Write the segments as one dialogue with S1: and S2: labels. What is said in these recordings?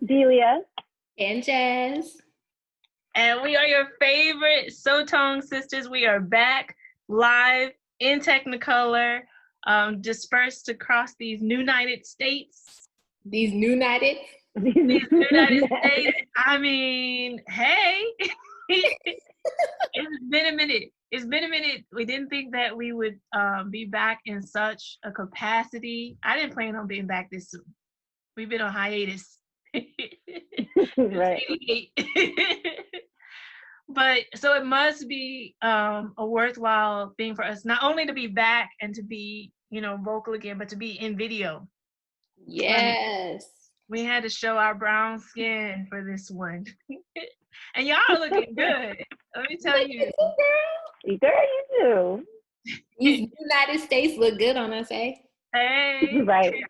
S1: Delia.
S2: And Jazz.
S3: And we are your favorite Sotong sisters. We are back live in Technicolor, dispersed across these United States.
S2: These United
S3: States. I mean, hey, it's been a minute. We didn't think that we would be back in such a capacity. I didn't plan on being back this soon. We've been on hiatus.
S1: Right.
S3: But so it must be a worthwhile thing for us not only to be back and to be, vocal again, but to be in video.
S2: Yes.
S3: We had to show our brown skin for this one. And y'all are looking good. Let me tell you.
S1: Girl, you do.
S2: These United States look good on us, eh?
S3: Hey.
S1: Right.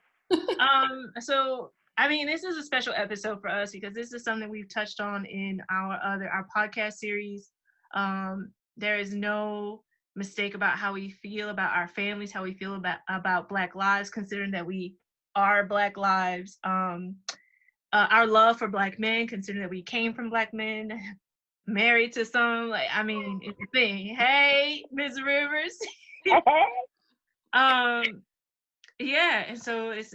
S3: So I mean, this is a special episode for us because this is something we've touched on in our podcast series. There is no mistake about how we feel about our families, how we feel about Black lives, considering that we are Black lives. Our love for Black men, considering that we came from Black men, married to some, it's a thing. Hey, Ms. Rivers. Yeah, and so it's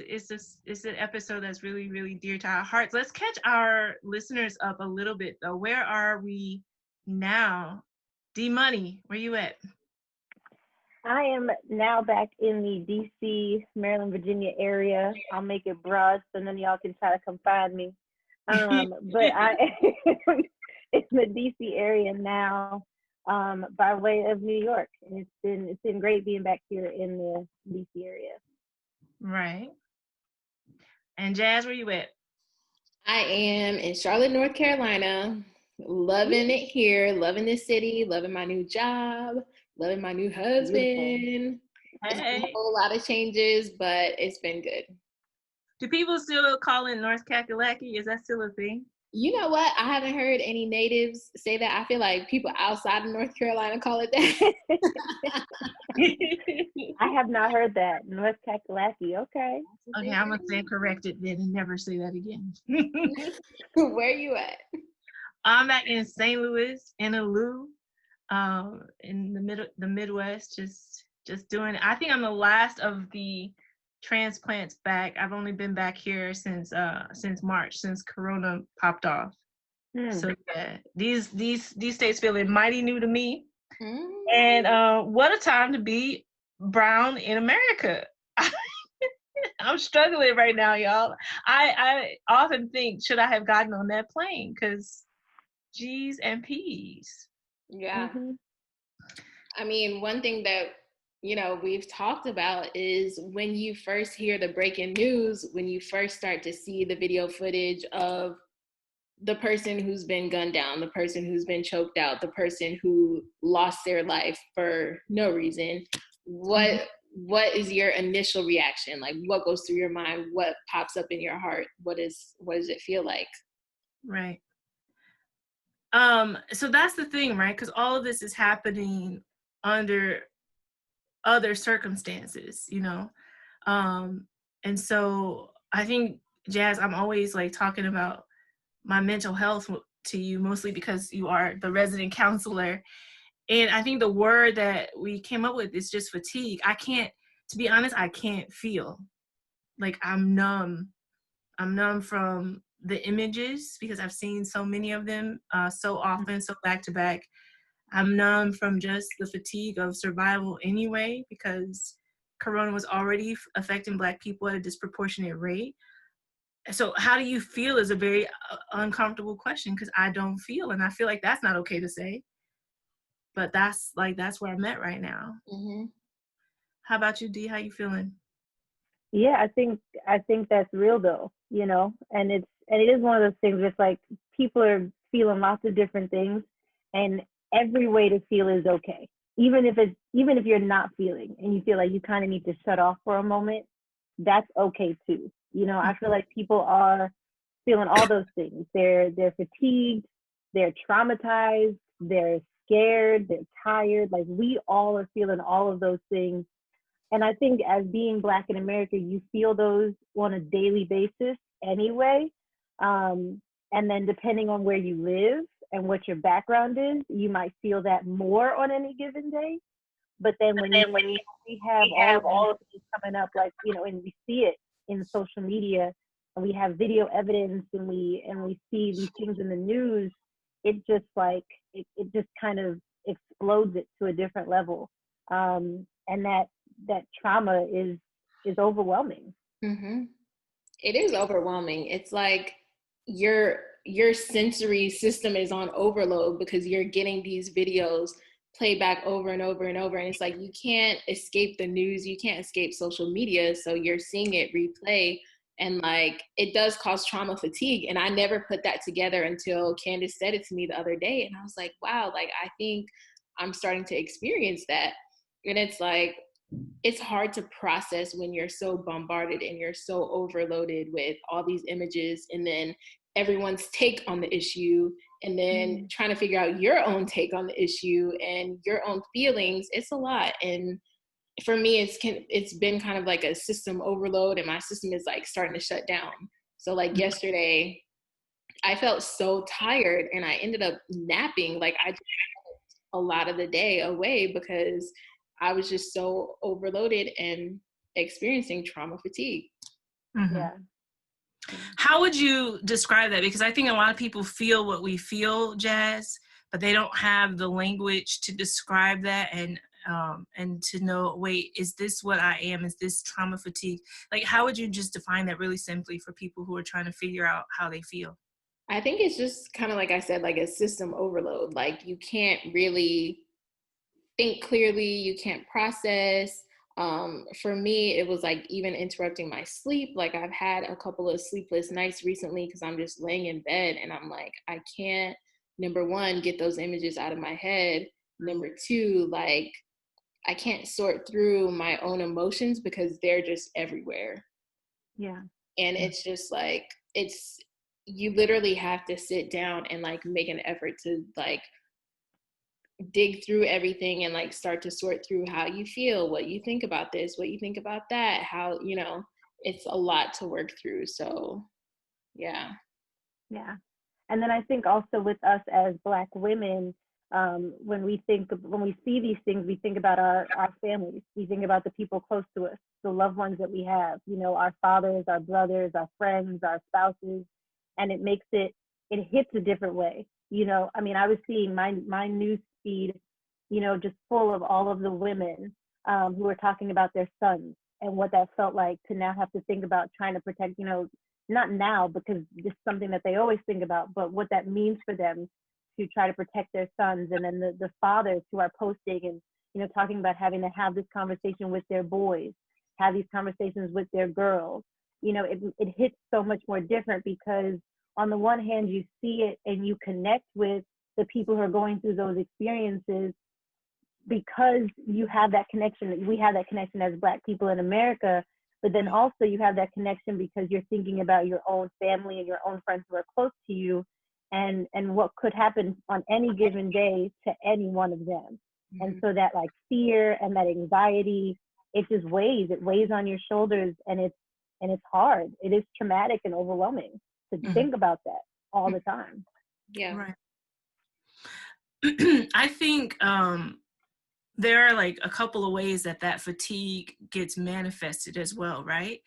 S3: an episode that's really, really dear to our hearts. Let's catch our listeners up a little bit though. Where are we now? D Money, where you at?
S1: I am now back in the DC, Maryland, Virginia area. I'll make it broad so none of y'all can try to come find me. But I am in the DC area now, by way of New York. And it's been great being back here in the DC area.
S3: Right. And Jazz, where you at?
S2: I am in Charlotte, North Carolina. Loving it here, loving this city, loving my new job, loving my new husband.
S3: Hey.
S2: It's been a whole lot of changes, but it's been good.
S3: Do people still call it North Kakalaki? Is that still a thing?
S2: You know what? I haven't heard any natives say that. I feel like people outside of North Carolina call it that.
S1: I have not heard that. North Kakalaki, okay.
S3: Okay, I'm going to stand corrected then and never say that again.
S2: Where you at?
S3: I'm back in St. Louis, in in the Midwest, just doing. I think I'm the last of the transplants back. I've only been back here since March, since Corona popped off. So yeah, these states feeling mighty new to me. And what a time to be brown in America. I'm struggling right now, y'all. I often think, should I have gotten on that plane? Because G's and P's.
S2: Yeah. I mean, one thing that, we've talked about is when you first hear the breaking news, when you first start to see the video footage of the person who's been gunned down, the person who's been choked out, the person who lost their life for no reason, what is your initial reaction? Like, what goes through your mind? What pops up in your heart? What does it feel like?
S3: Right. So that's the thing, right? Because all of this is happening under other circumstances, and so I think, Jazz, I'm always like talking about my mental health to you, mostly because you are the resident counselor. And I think the word that we came up with is just fatigue. To be honest, I can't feel. Like, I'm numb from the images because I've seen so many of them so often, so back to back. I'm numb from just the fatigue of survival anyway, because Corona was already affecting Black people at a disproportionate rate. So how do you feel is a very uncomfortable question, because I don't feel, and I feel like that's not okay to say. But that's where I'm at right now. How about you, D? How you feeling?
S1: Yeah, I think that's real though, and it is one of those things where it's like people are feeling lots of different things, and every way to feel is okay. Even if you're not feeling and you feel like you kind of need to shut off for a moment, that's okay too. I feel like people are feeling all those things. They're fatigued, they're traumatized, they're scared, they're tired. Like, we all are feeling all of those things. And I think as being Black in America, you feel those on a daily basis anyway. And then depending on where you live and what your background is, you might feel that more on any given day. But then when we have all of these things coming up, like, and we see it in social media, and we have video evidence, and we see these things in the news, it just like it just kind of explodes it to a different level. And that trauma is overwhelming.
S2: Mm-hmm. It is overwhelming. It's like your sensory system is on overload because you're getting these videos played back over and over and over, and it's like you can't escape the news, you can't escape social media, so you're seeing it replay, and like it does cause trauma fatigue. And I never put that together until Candice said it to me the other day, and I was like, wow, like I think I'm starting to experience that. And it's like it's hard to process when you're so bombarded and you're so overloaded with all these images, and then everyone's take on the issue, and then trying to figure out your own take on the issue and your own feelings. It's a lot. And for me, it's been kind of like a system overload, and my system is like starting to shut down. So like yesterday, I felt so tired, and I ended up napping. Like I just a lot of the day away because I was just so overloaded and experiencing trauma fatigue.
S3: Mm-hmm.
S1: Yeah.
S3: How would you describe that? Because I think a lot of people feel what we feel, Jazz, but they don't have the language to describe that and to know, wait, is this what I am? Is this trauma fatigue? Like, how would you just define that really simply for people who are trying to figure out how they feel?
S2: I think it's just kind of like I said, like a system overload. Like you can't really think clearly, you can't process. For me, it was like even interrupting my sleep. Like I've had a couple of sleepless nights recently because I'm just laying in bed and I'm like, I can't, number one, get those images out of my head. Number two, like I can't sort through my own emotions because they're just everywhere.
S1: Yeah.
S2: And it's just like, you literally have to sit down and like make an effort to like dig through everything and like start to sort through how you feel, what you think about this, what you think about that, how, it's a lot to work through. So yeah.
S1: And then I think also with us as Black women, when we see these things, we think about our families, we think about the people close to us, the loved ones that we have, our fathers, our brothers, our friends, our spouses, and it hits a different way. I was seeing my news feed, just full of all of the women who were talking about their sons and what that felt like to now have to think about trying to protect, not now because this is something that they always think about, but what that means for them to try to protect their sons. And then the fathers who are posting and, talking about having to have this conversation with their boys, have these conversations with their girls. It hits so much more different because on the one hand, you see it and you connect with the people who are going through those experiences because you have that connection. We have that connection as Black people in America, but then also you have that connection because you're thinking about your own family and your own friends who are close to you and what could happen on any given day to any one of them. Mm-hmm. And so that like fear and that anxiety, it weighs on your shoulders, and it's hard. It is traumatic and overwhelming to think about that all the time.
S2: Yeah.
S3: Right. I think there are like a couple of ways that fatigue gets manifested as well, right?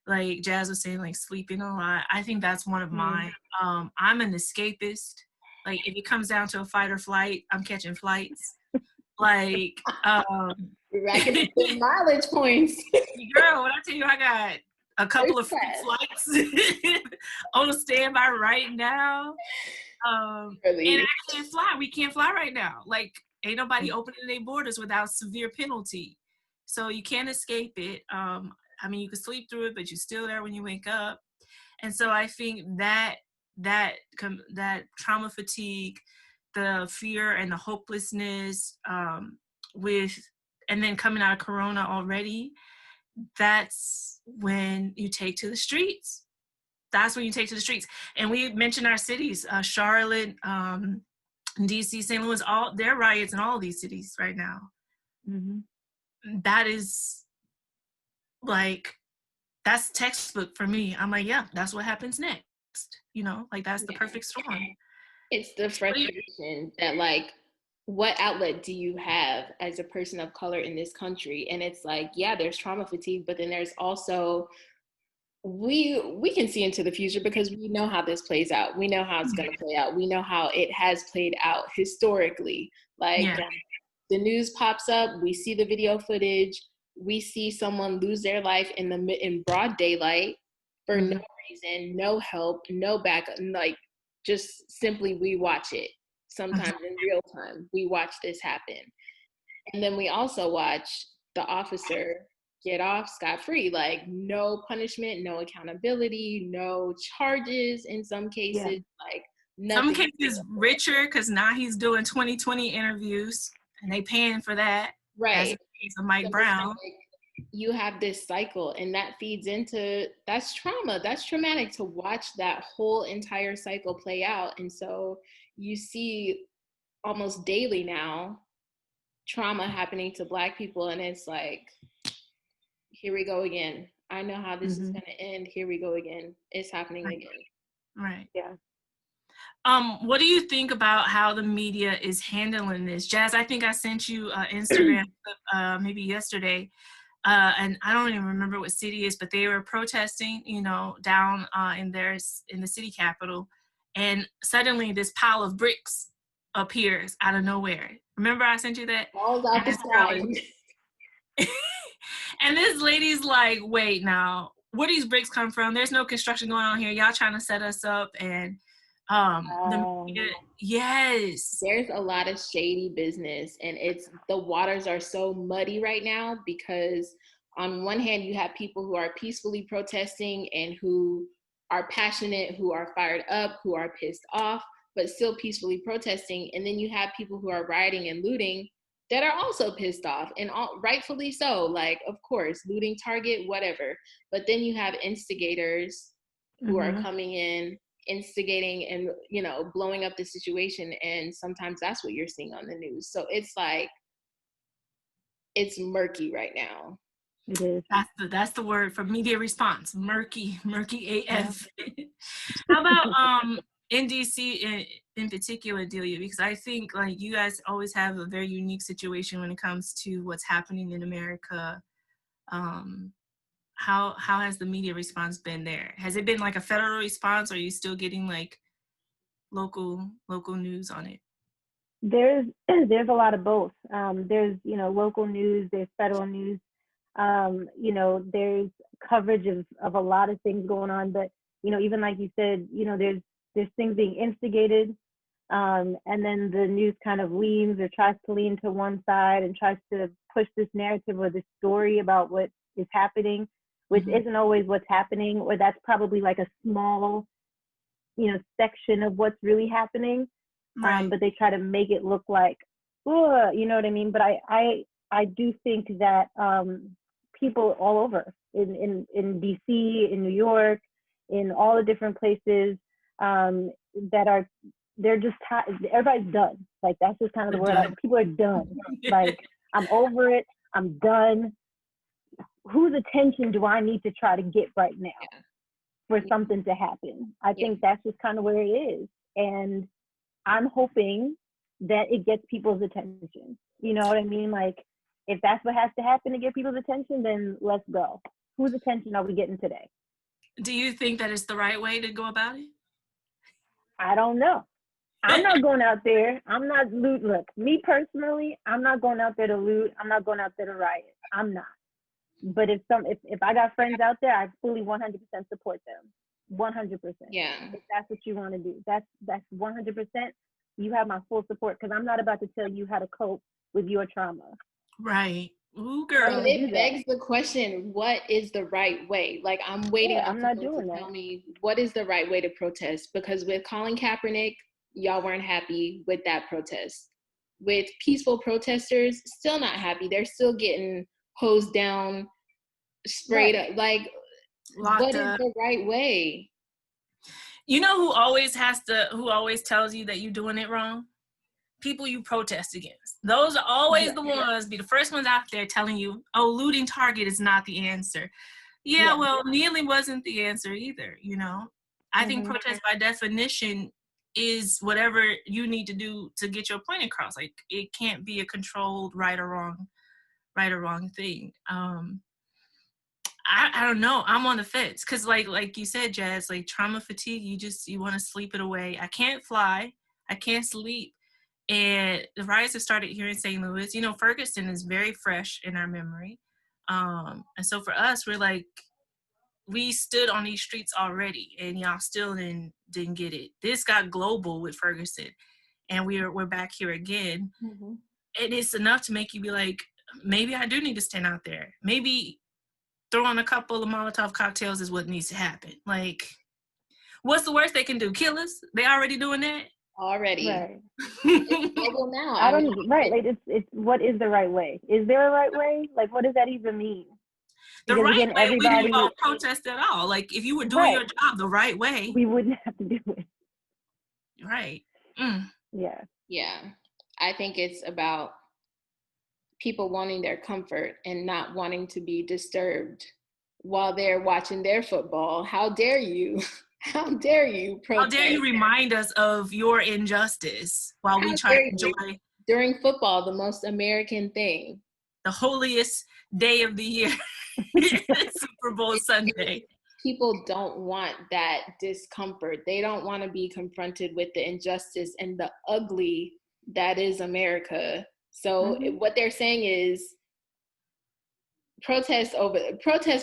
S3: Like Jazz was saying, like sleeping a lot. I think that's one of mine. I'm an escapist. Like if it comes down to a fight or flight, I'm catching flights. Like
S2: racking up mileage points.
S3: Girl, when I tell you I got a couple of free flights on standby right now. Really? And I can't fly. We can't fly right now. Like ain't nobody opening their borders without severe penalty. So you can't escape it. You can sleep through it, but you're still there when you wake up. And so I think that trauma fatigue, the fear and the hopelessness, and then coming out of Corona already, that's when you take to the streets. And we mentioned our cities, Charlotte, DC, St. Louis, all their riots in all these cities right now. Mm-hmm. That is like, that's textbook for me. I'm like, yeah, that's what happens next. collapsed, you know, like that's the perfect storm.
S2: It's the frustration that, like, what outlet do you have as a person of color in this country? And it's like, yeah, there's trauma fatigue, but then there's also, we can see into the future because we know how this plays out. We know how it's going to play out. We know how it has played out historically. Like, the news pops up, we see the video footage, we see someone lose their life in broad daylight for no reason, no help, no backup, like, just simply we watch it. Sometimes in real time, we watch this happen. And then we also watch the officer get off scot-free, like no punishment, no accountability, no charges in some cases, like nothing.
S3: Some cases richer because now he's doing 2020 interviews and they paying for that.
S2: Right.
S3: As in the case of Mike Brown.
S2: Like, you have this cycle and that feeds into, that's trauma. That's traumatic to watch that whole entire cycle play out. And so you see almost daily now trauma happening to Black people, and it's like, here we go again. I know how this is going to end. Here we go again. It's happening again.
S3: Right.
S1: Yeah.
S3: What do you think about how the media is handling this? Jazz, I think I sent you an Instagram clip maybe yesterday, and I don't even remember what city it is, but they were protesting, you know, down in the city capitol, and suddenly this pile of bricks appears out of nowhere. Remember I sent you that?
S2: Falls out the sky.
S3: And this lady's like, wait, now, where these bricks come from? There's no construction going on here. Y'all trying to set us up. And the media, yes.
S2: There's a lot of shady business, and the waters are so muddy right now because on one hand, you have people who are peacefully protesting and who are passionate, who are fired up, who are pissed off, but still peacefully protesting. And then you have people who are rioting and looting that are also pissed off, and rightfully so. Like, of course, looting Target, whatever. But then you have instigators who are coming in, instigating and, you know, blowing up the situation. And sometimes that's what you're seeing on the news. So it's like, it's murky right now.
S1: It is.
S3: That's the word for media response. Murky AF. How about in DC in particular, Delia? Because I think like you guys always have a very unique situation when it comes to what's happening in America. How has the media response been there? Has it been like a federal response, or are you still getting like local news on it?
S1: There's a lot of both. There's, you know, local news, there's federal news. You know, there's coverage of a lot of things going on, but, you know, even like you said, you know, there's things being instigated, and then the news kind of leans or tries to lean to one side and tries to push this narrative or this story about what is happening, which isn't always what's happening, or that's probably like a small, you know, section of what's really happening. Right. But they try to make it look like, oh, you know what I mean? But I do think that people all over in DC, in New York, in all the different places they're just everybody's done. Like, that's just kind of the word. Like, people are done. Like, I'm over it. I'm done. Whose attention do I need to try to get right now for something to happen? I think that's just kind of where it is. And I'm hoping that it gets people's attention. You know what I mean? Like, if that's what has to happen to get people's attention, then let's go. Whose attention are we getting today?
S3: Do you think that it's the right way to go about it?
S1: I don't know. I'm not going out there. I'm not loot. Look, me personally, I'm not going out there to loot. I'm not going out there to riot. I'm not. But if I got friends out there, I fully 100% support them. 100%.
S2: Yeah.
S1: If that's what you want to do, that's 100%. You have my full support, because I'm not about to tell you how to cope with your trauma.
S3: Right. Ooh, girl.
S2: And it begs the question, what is the right way? Like, I'm waiting on people to tell me what is the right way to protest. Because with Colin Kaepernick, y'all weren't happy with that protest. With peaceful protesters, still not happy. They're still getting hosed down, sprayed up. Like, what is the right way?
S3: You know who always tells you that you're doing it wrong? People you protest against. Those are always the ones, be the first ones out there telling you, oh, looting Target is not the answer. Well, kneeling wasn't the answer either, you know. I think protest by definition is whatever you need to do to get your point across. Like, it can't be a controlled right or wrong thing. I don't know. I'm on the fence because like you said, Jazz, like trauma fatigue, you want to sleep it away. I can't fly. I can't sleep. And the riots have started here in St. Louis. You know, Ferguson is very fresh in our memory. And so for us, we're like, we stood on these streets already, and y'all still didn't get it. This got global with Ferguson, and we're back here again.
S2: Mm-hmm.
S3: And it's enough to make you be like, maybe I do need to stand out there. Maybe throwing a couple of Molotov cocktails is what needs to happen. Like, what's the worst they can do? Kill us? They already doing that?
S2: Already.
S1: Right.
S2: It's global now.
S1: I don't, right. Like, it's what is the right way? Is there a right way? Like, what does that even mean?
S3: The
S1: Because
S3: right
S1: again,
S3: way
S1: everybody,
S3: wouldn't involve protest at all. Like, if you were doing your job the right way,
S1: we wouldn't have to do it.
S3: Right.
S1: Yeah.
S2: Yeah. I think it's about people wanting their comfort and not wanting to be disturbed while they're watching their football. How dare you? How dare you protest?
S3: How dare you remind us of your injustice while we try to enjoy
S2: during football, the most American thing,
S3: the holiest day of the year, Super Bowl Sunday.
S2: People don't want that discomfort. They don't want to be confronted with the injustice and the ugly that is America. So what they're saying is protest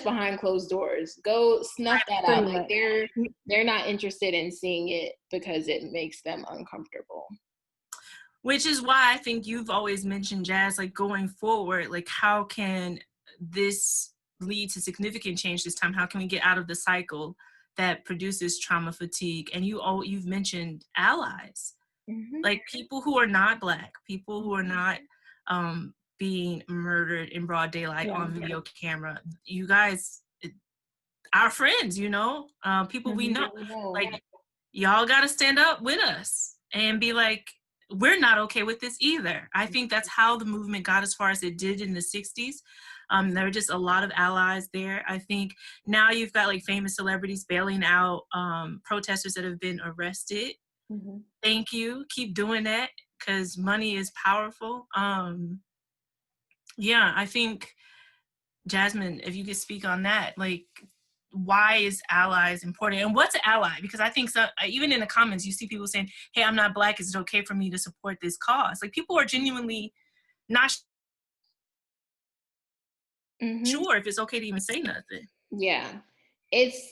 S2: behind closed doors. Go snuff that out. Like, they're not interested in seeing it because it makes them uncomfortable.
S3: Which is why I think you've always mentioned, Jazz, like, going forward, like, how can this lead to significant change this time? How can we get out of the cycle that produces trauma fatigue? And you've mentioned allies, like people who are not Black, people who are not being murdered in broad daylight on video camera. You guys, our friends, you know, people we know, like, y'all got to stand up with us and be like, we're not okay with this either. I think that's how the movement got as far as it did in the 60s. There were just a lot of allies there. I think now you've got like famous celebrities bailing out protesters that have been arrested. Thank you. Keep doing that because money is powerful. Yeah, I think, Jasmine, if you could speak on that, like, why is allies important, and what's an ally? Because I think so, even in the comments you see people saying, hey, I'm not Black, is it okay for me to support this cause? Like, people are genuinely not sure if it's okay to even say nothing.
S2: Yeah, it's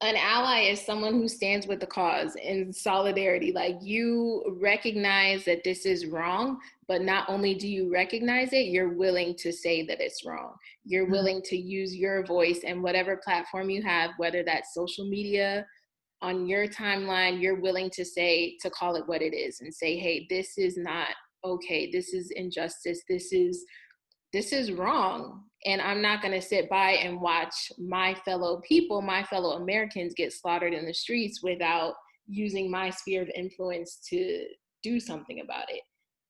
S2: an ally is someone who stands with the cause in solidarity. Like, you recognize that this is wrong, but not only do you recognize it, you're willing to say that it's wrong. You're willing to use your voice and whatever platform you have, whether that's social media, on your timeline, you're willing to call it what it is and say, hey, this is not okay. This is injustice. This is wrong. And I'm not going to sit by and watch my fellow Americans get slaughtered in the streets without using my sphere of influence to do something about it.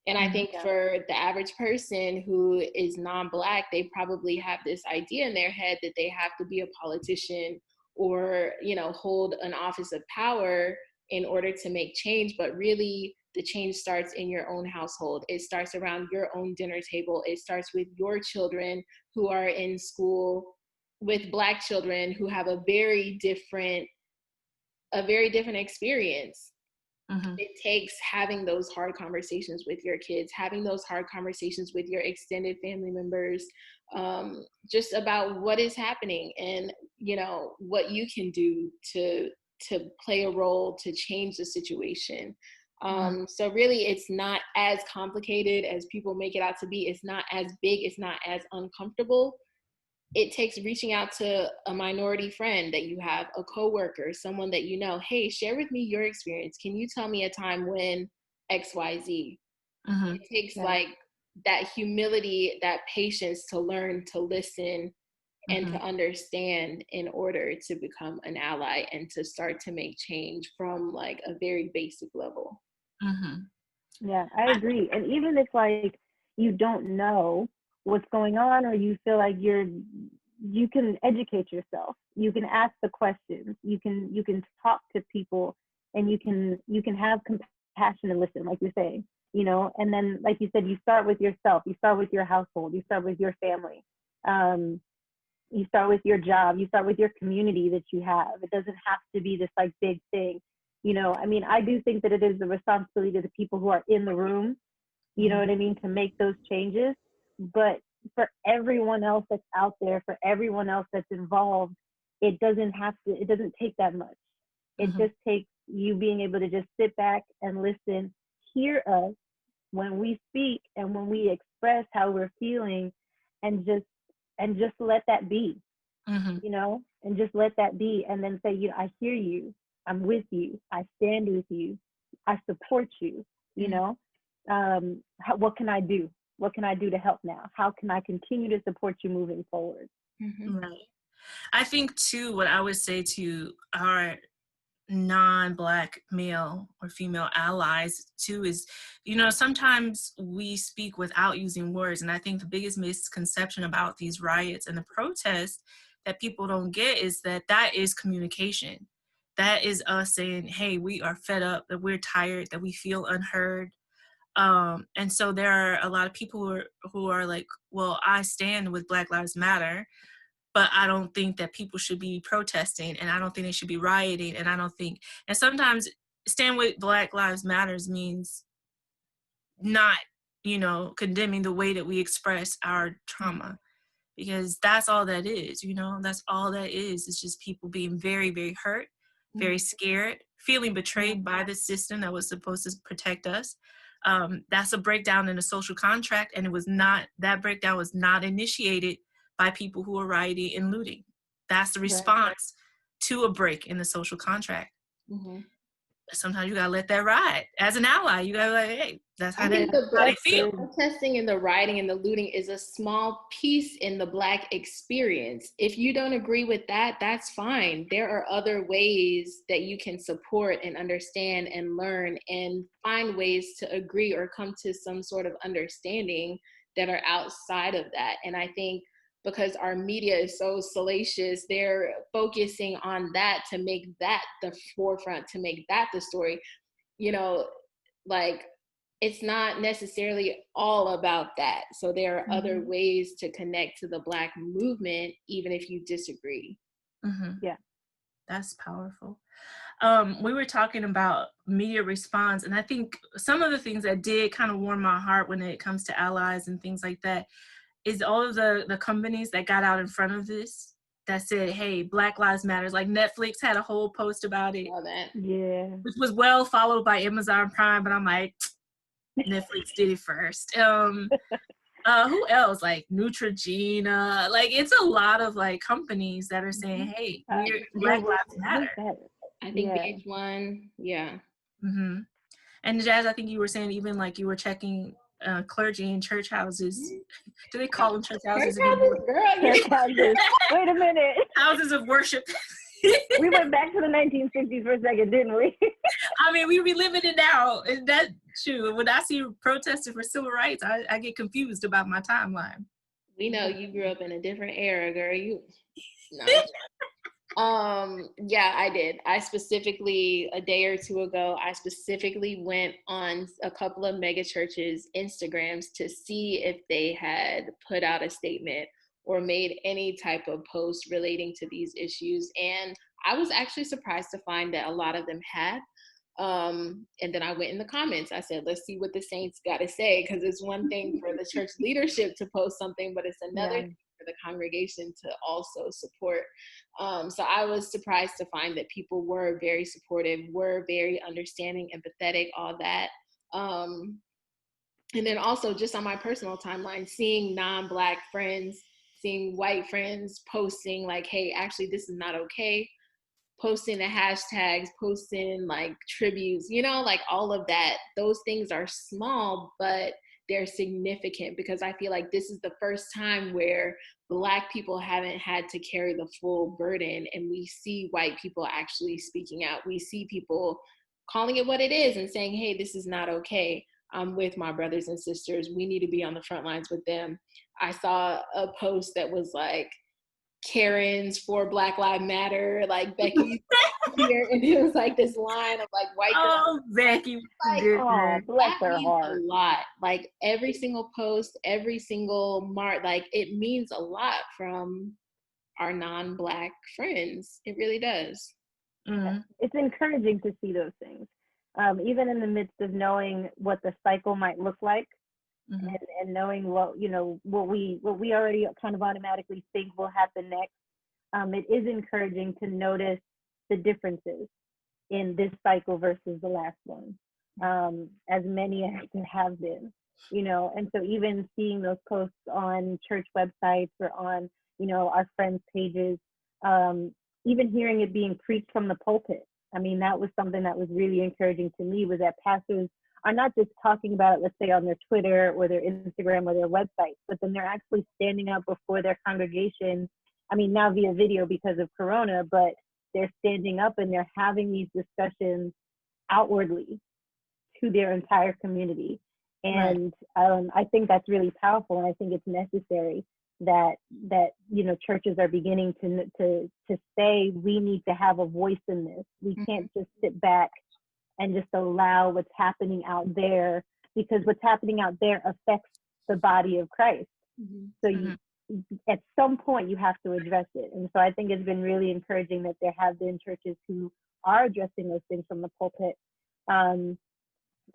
S2: And I think for the average person who is non-Black, they probably have this idea in their head that they have to be a politician or, you know, hold an office of power in order to make change. But really, the change starts in your own household. It starts around your own dinner table. It starts with your children who are in school, with Black children who have a very different experience. It takes having those hard conversations with your kids, having those hard conversations with your extended family members, just about what is happening and, you know, what you can do to play a role to change the situation. So really, it's not as complicated as people make it out to be. It's not as big. It's not as uncomfortable. It takes reaching out to a minority friend that you have, a coworker, someone that you know, hey, share with me your experience. Can you tell me a time when XYZ? It takes like that humility, that patience to learn to listen and to understand in order to become an ally and to start to make change from like a very basic level.
S1: Yeah, I agree. And even if like you don't know what's going on or you feel like you're you can educate yourself. You can ask the questions. You can talk to people, and you can have compassion and listen, like you're saying, you know. And then, like you said, you start with yourself. You start with your household. You start with your family. You start with your job. You start with your community that you have. It doesn't have to be this like big thing, you know. I mean, I do think that it is the responsibility of the people who are in the room, you know what I mean, to make those changes. But for everyone else that's out there, for everyone else that's involved, it doesn't take that much. It just takes you being able to just sit back and listen, hear us when we speak and when we express how we're feeling, and just let that be, you know, and just let that be, and then say, you know, I hear you, I'm with you, I stand with you, I support you, you know. What can I do? What can I do to help now? How can I continue to support you moving forward?
S3: Right. I think too, what I would say to our non-Black male or female allies too is, you know, sometimes we speak without using words. And I think the biggest misconception about these riots and the protests that people don't get is that is communication. That is us saying, hey, we are fed up, that we're tired, that we feel unheard. And so there are a lot of people who are like, well, I stand with Black Lives Matter, but I don't think that people should be protesting, and I don't think they should be rioting, and I don't think, and sometimes stand with Black Lives Matters means not, you know, condemning the way that we express our trauma, because that's all that is, you know, that's all that is. It's just people being very, very hurt, very scared, feeling betrayed by the system that was supposed to protect us. That's a breakdown in a social contract, and that breakdown was not initiated by people who are rioting and looting. That's the response to a break in the social contract. Sometimes you gotta let that ride. As an ally, you gotta like, hey, that's how they feel.
S2: Protesting and the rioting and the looting is a small piece in the Black experience. If you don't agree with that, that's fine. There are other ways that you can support and understand and learn and find ways to agree or come to some sort of understanding that are outside of that. And I think because our media is so salacious, they're focusing on that to make that the forefront, to make that the story. You know, like, it's not necessarily all about that. So there are other ways to connect to the Black movement, even if you disagree.
S1: Yeah.
S3: That's powerful. We were talking about media response, and I think some of the things that did kind of warm my heart when it comes to allies and things like that is all of the companies that got out in front of this, that said, hey, Black Lives Matters. Like Netflix had a whole post about it.
S2: All that.
S1: Yeah.
S3: Which was well followed by Amazon Prime, but I'm like, Netflix did it first. Who else? Like Neutrogena. Like, it's a lot of like companies that are saying, hey, Black Lives Matter.
S2: I think VH1, yeah.
S3: And Jazz, I think you were saying even like you were checking clergy in church houses. Do they call them church houses?
S2: Church houses, girl.
S1: Church houses. Wait a minute.
S3: Houses of worship.
S1: We went back to the 1960s for a second, didn't we?
S3: I mean, we reliving it now. And that's true. When I see protesting for civil rights, I get confused about my timeline.
S2: We know you grew up in a different era, girl. No. Yeah, I did. I specifically, a day or two ago, I specifically went on a couple of mega churches' Instagrams to see if they had put out a statement or made any type of post relating to these issues. And I was actually surprised to find that a lot of them had. And then I went in the comments. I said, let's see what the saints got to say, because it's one thing for the church leadership to post something, but it's another thing for the congregation to also support. So I was surprised to find that people were very supportive, were very understanding, empathetic, all that. And then also just on my personal timeline, seeing non-Black friends, seeing white friends posting like, hey, actually, this is not okay. Posting the hashtags, posting like tributes, you know, like all of that. Those things are small, but they're significant, because I feel like this is the first time where Black people haven't had to carry the full burden, and we see white people actually speaking out. We see people calling it what it is and saying, hey, this is not okay. I'm with my brothers and sisters. We need to be on the front lines with them. I saw a post that was like, Karens for Black Lives Matter, like Becky here, and it was like this line of like white girls.
S3: Oh, Becky,
S2: like,
S1: oh, bless
S2: that
S1: her
S2: means
S1: heart.
S2: a lot. Like every single post, every single mark, like it means a lot from our non-Black friends. It really does.
S3: Mm-hmm.
S1: It's encouraging to see those things, even in the midst of knowing what the cycle might look like.
S3: Mm-hmm.
S1: And knowing what we already kind of automatically think will happen next. It is encouraging to notice the differences in this cycle versus the last one, as many as there have been, and so even seeing those posts on church websites or on our friends' pages, even hearing it being preached from the pulpit. I mean, that was something that was really encouraging to me, was that pastors are not just talking about it, let's say on their Twitter or their Instagram or their website, but then they're actually standing up before their congregation. I mean, now via video because of Corona, but they're standing up and they're having these discussions outwardly to their entire community. And I think that's really powerful. And I think it's necessary that churches are beginning to say, we need to have a voice in this. We can't just sit back and just allow what's happening out there, because what's happening out there affects the body of Christ. So at some point you have to address it. And so I think it's been really encouraging that there have been churches who are addressing those things from the pulpit. And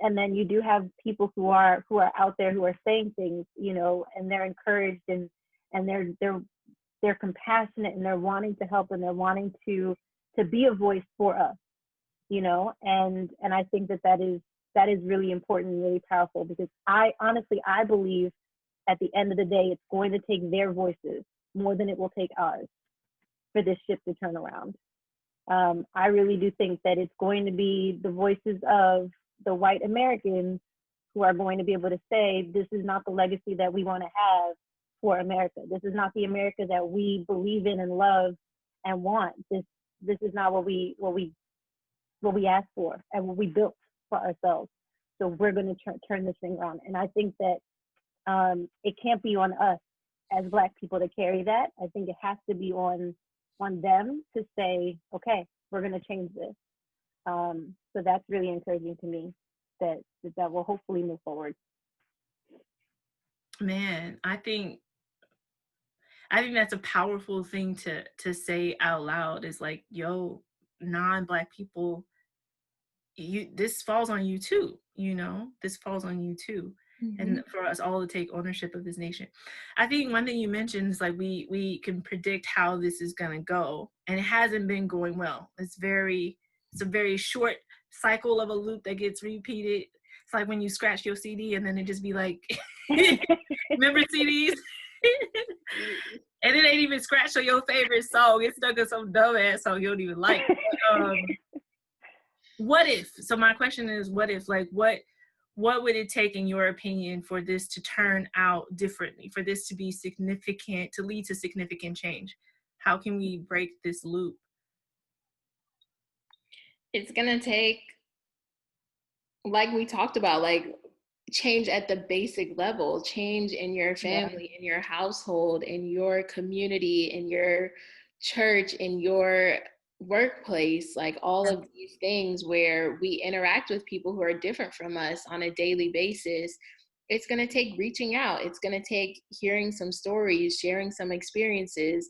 S1: then you do have people who are out there who are saying things, and they're encouraged and they're compassionate, and they're wanting to help, and they're wanting to be a voice for us. And I think that is really important and really powerful, because I believe at the end of the day, it's going to take their voices more than it will take ours for this ship to turn around. I really do think that it's going to be the voices of the white Americans who are going to be able to say, this is not the legacy that we want to have for America. This is not the America that we believe in and love and want. This is not what we asked for and what we built for ourselves. So we're going to turn this thing around. And I think that it can't be on us as Black people to carry that. I think it has to be on them to say, okay, we're going to change this. So that's really encouraging to me, that will hopefully move forward.
S3: Man, I think that's a powerful thing to say out loud, is like, yo, non-Black people, this falls on you too, this falls on you too. And for us all to take ownership of this nation. I think one thing you mentioned is like we can predict how this is going to go, and it hasn't been going well. It's a very short cycle of a loop that gets repeated. It's like when you scratch your CD and then it just be like, remember CDs? And it ain't even scratched on your favorite song. It's stuck on some dumbass song you don't even like. What if? So my question is, what if? Like, what would it take, in your opinion, for this to turn out differently, for this to be significant, to lead to significant change? How can we break this loop?
S2: It's gonna take, like we talked about, like change at the basic level, change in your family, in your household, in your community, in your church, in your workplace, like all of these things where we interact with people who are different from us on a daily basis. It's going to take reaching out. It's going to take hearing some stories, sharing some experiences.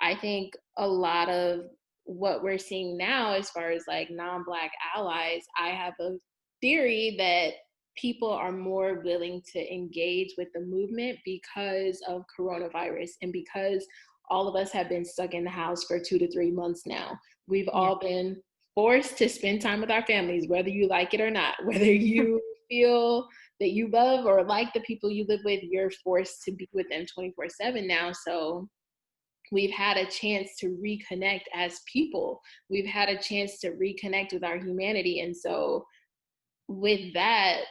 S2: I think a lot of what we're seeing now, as far as like non-Black allies, I have a theory that people are more willing to engage with the movement because of coronavirus, and because all of us have been stuck in the house for 2 to 3 months now. We've all been forced to spend time with our families, whether you like it or not, whether you feel that you love or like the people you live with, you're forced to be with them 24/7 now. So we've had a chance to reconnect as people. We've had a chance to reconnect with our humanity. And so with that,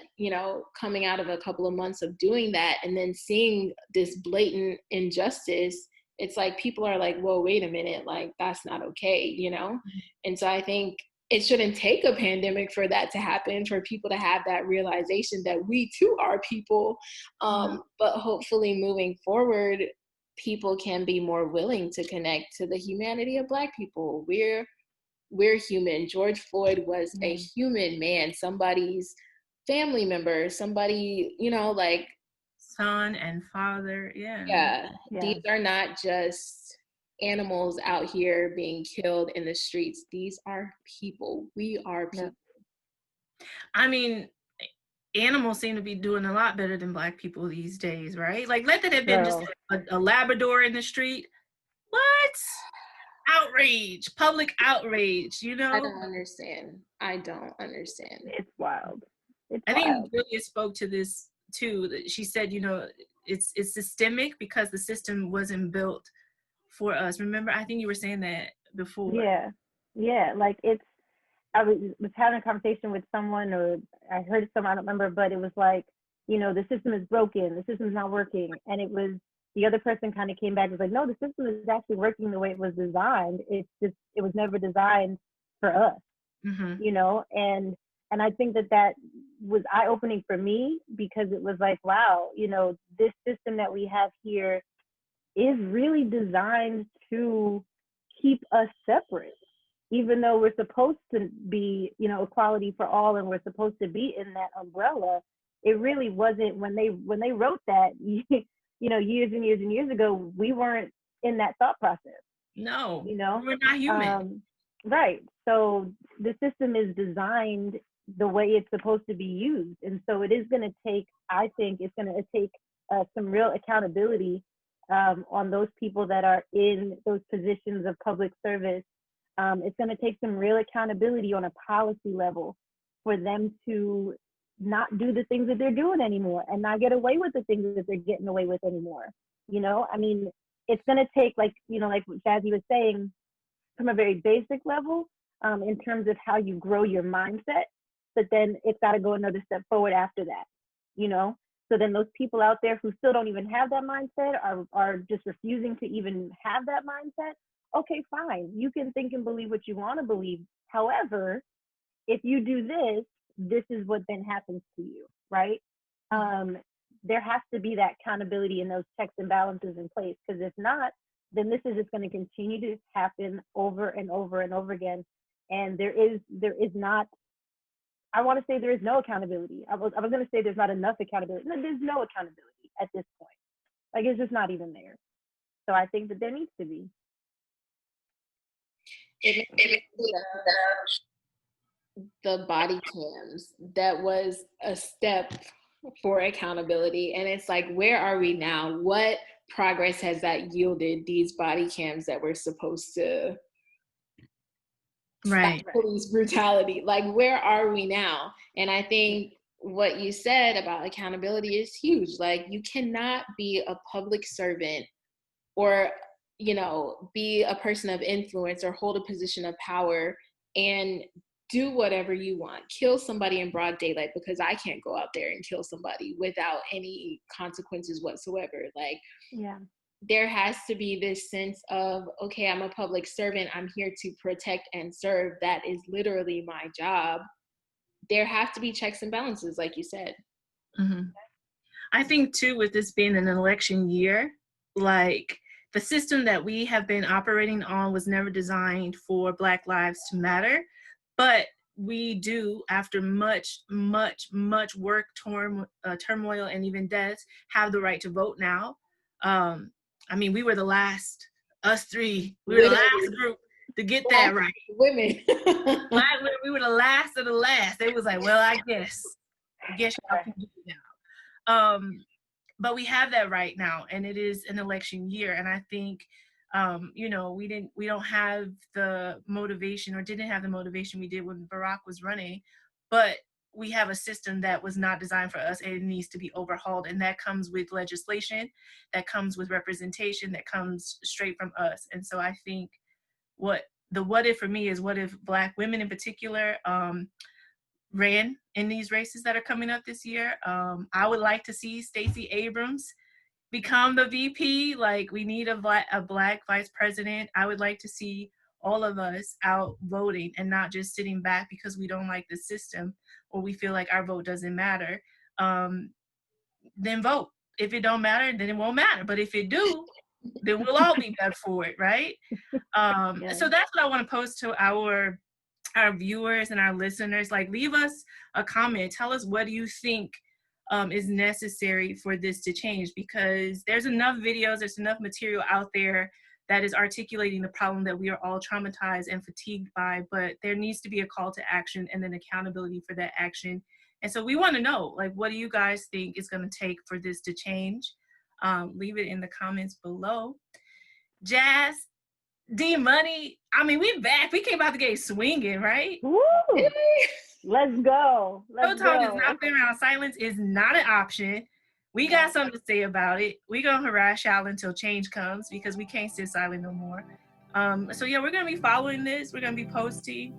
S2: coming out of a couple of months of doing that and then seeing this blatant injustice, it's like people are like, whoa, wait a minute, like that's not okay, And so I think it shouldn't take a pandemic for that to happen, for people to have that realization that we too are people. But hopefully moving forward, people can be more willing to connect to the humanity of Black people. We're human. George Floyd was a human man, somebody's family member, somebody, you know, like
S3: son and father.
S2: Yeah. These are not just animals out here being killed in the streets. These are people. We are people.
S3: I mean, animals seem to be doing a lot better than Black people these days, right? Like, let that have been just a Labrador in the street. What? Outrage, public outrage, you know?
S2: I don't understand.
S1: It's wild.
S3: I think Delia spoke to this too. She said, you know, it's systemic because the system wasn't built for us. Remember, I think you were saying that before.
S1: Yeah. Like I was having a conversation with someone, or I heard someone, I don't remember, but it was like, you know, the system is broken, the system's not working. And it was, the other person kind of came back and was like, no, the system is actually working the way it was designed. It's just, it was never designed for us, you know? And I think that was eye-opening for me, because it was like, wow, you know, this system that we have here is really designed to keep us separate, even though we're supposed to be, you know, equality for all, and we're supposed to be in that umbrella. It really wasn't. When they wrote that, you know, years and years and years ago, we weren't in that thought process.
S3: No,
S1: you know,
S3: we're not human.
S1: Right. So the system is designed the way it's supposed to be used. And so it is going to take, I think it's going to take some real accountability on those people that are in those positions of public service. It's going to take some real accountability on a policy level for them to not do the things that they're doing anymore, and not get away with the things that they're getting away with anymore. You know, I mean, it's going to take, like, you know, like what Jazzy was saying, from a very basic level, in terms of how you grow your mindset, but then it's got to go another step forward after that, you know? So then those people out there who still don't even have that mindset, are just refusing to even have that mindset. Okay, fine. You can think and believe what you want to believe. However, if you do this, this is what then happens to you, right? There has to be that accountability and those checks and balances in place, because if not, then this is just going to continue to happen over and over and over again. And there is not, I want to say there is no accountability. I was going to say there's not enough accountability. No, there's no accountability at this point. Like, it's just not even there. So I think that there needs to be.
S2: The body cams, that was a step for accountability. And it's like, where are we now? What progress has that yielded, these body cams that we're supposed to stop police brutality? Like, where are we now? And I think what you said about accountability is huge. Like, you cannot be a public servant, or, you know, be a person of influence, or hold a position of power and do whatever you want, kill somebody in broad daylight, because I can't go out there and kill somebody without any consequences whatsoever. Like, there has to be this sense of, okay, I'm a public servant, I'm here to protect and serve. That is literally my job. There have to be checks and balances, like you said.
S3: I think too, with this being an election year, like, the system that we have been operating on was never designed for Black lives to matter. But we do, after much work, turmoil, and even deaths, have the right to vote now. I mean, we were the last, us three, we were the last group to get that right.
S2: Women.
S3: We were the last of the last. They was like, well, I guess y'all can do it now. But we have that right now, and it is an election year. And I think, you know, we don't have the motivation, or didn't have the motivation we did when Barack was running, but we have a system that was not designed for us, and it needs to be overhauled. And that comes with legislation, that comes with representation, that comes straight from us. And so I think what if for me is, what if Black women in particular ran in these races that are coming up this year? I would like to see Stacey Abrams become the VP. Like, we need a black vice president. I would like to see all of us out voting, and not just sitting back because we don't like the system, or we feel like our vote doesn't matter. Then vote. If it don't matter, then it won't matter. But if it do, then we'll all be better for it, right? So that's what I want to post to our viewers and our listeners. Like, leave us a comment. Tell us, what do you think is necessary for this to change? Because there's enough videos, there's enough material out there that is articulating the problem that we are all traumatized and fatigued by, but there needs to be a call to action and then accountability for that action. And so we want to know, like, what do you guys think is going to take for this to change? Leave it in the comments below. Jazz, D Money, I mean, we back. We came out the gate swinging, right?
S1: Woo! Let's go.
S3: No talk is not been around. Silence is not an option. We got something to say about it. We're going to harass y'all until change comes, because we can't sit silent no more. So yeah, we're going to be following this. We're going to be posting.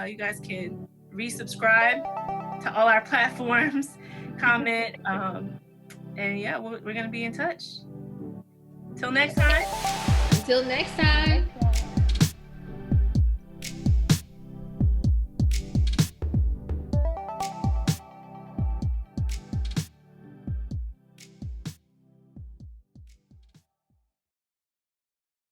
S3: You guys can resubscribe to all our platforms, comment, and yeah, we're going to be in touch. Till next time.
S2: Until next time.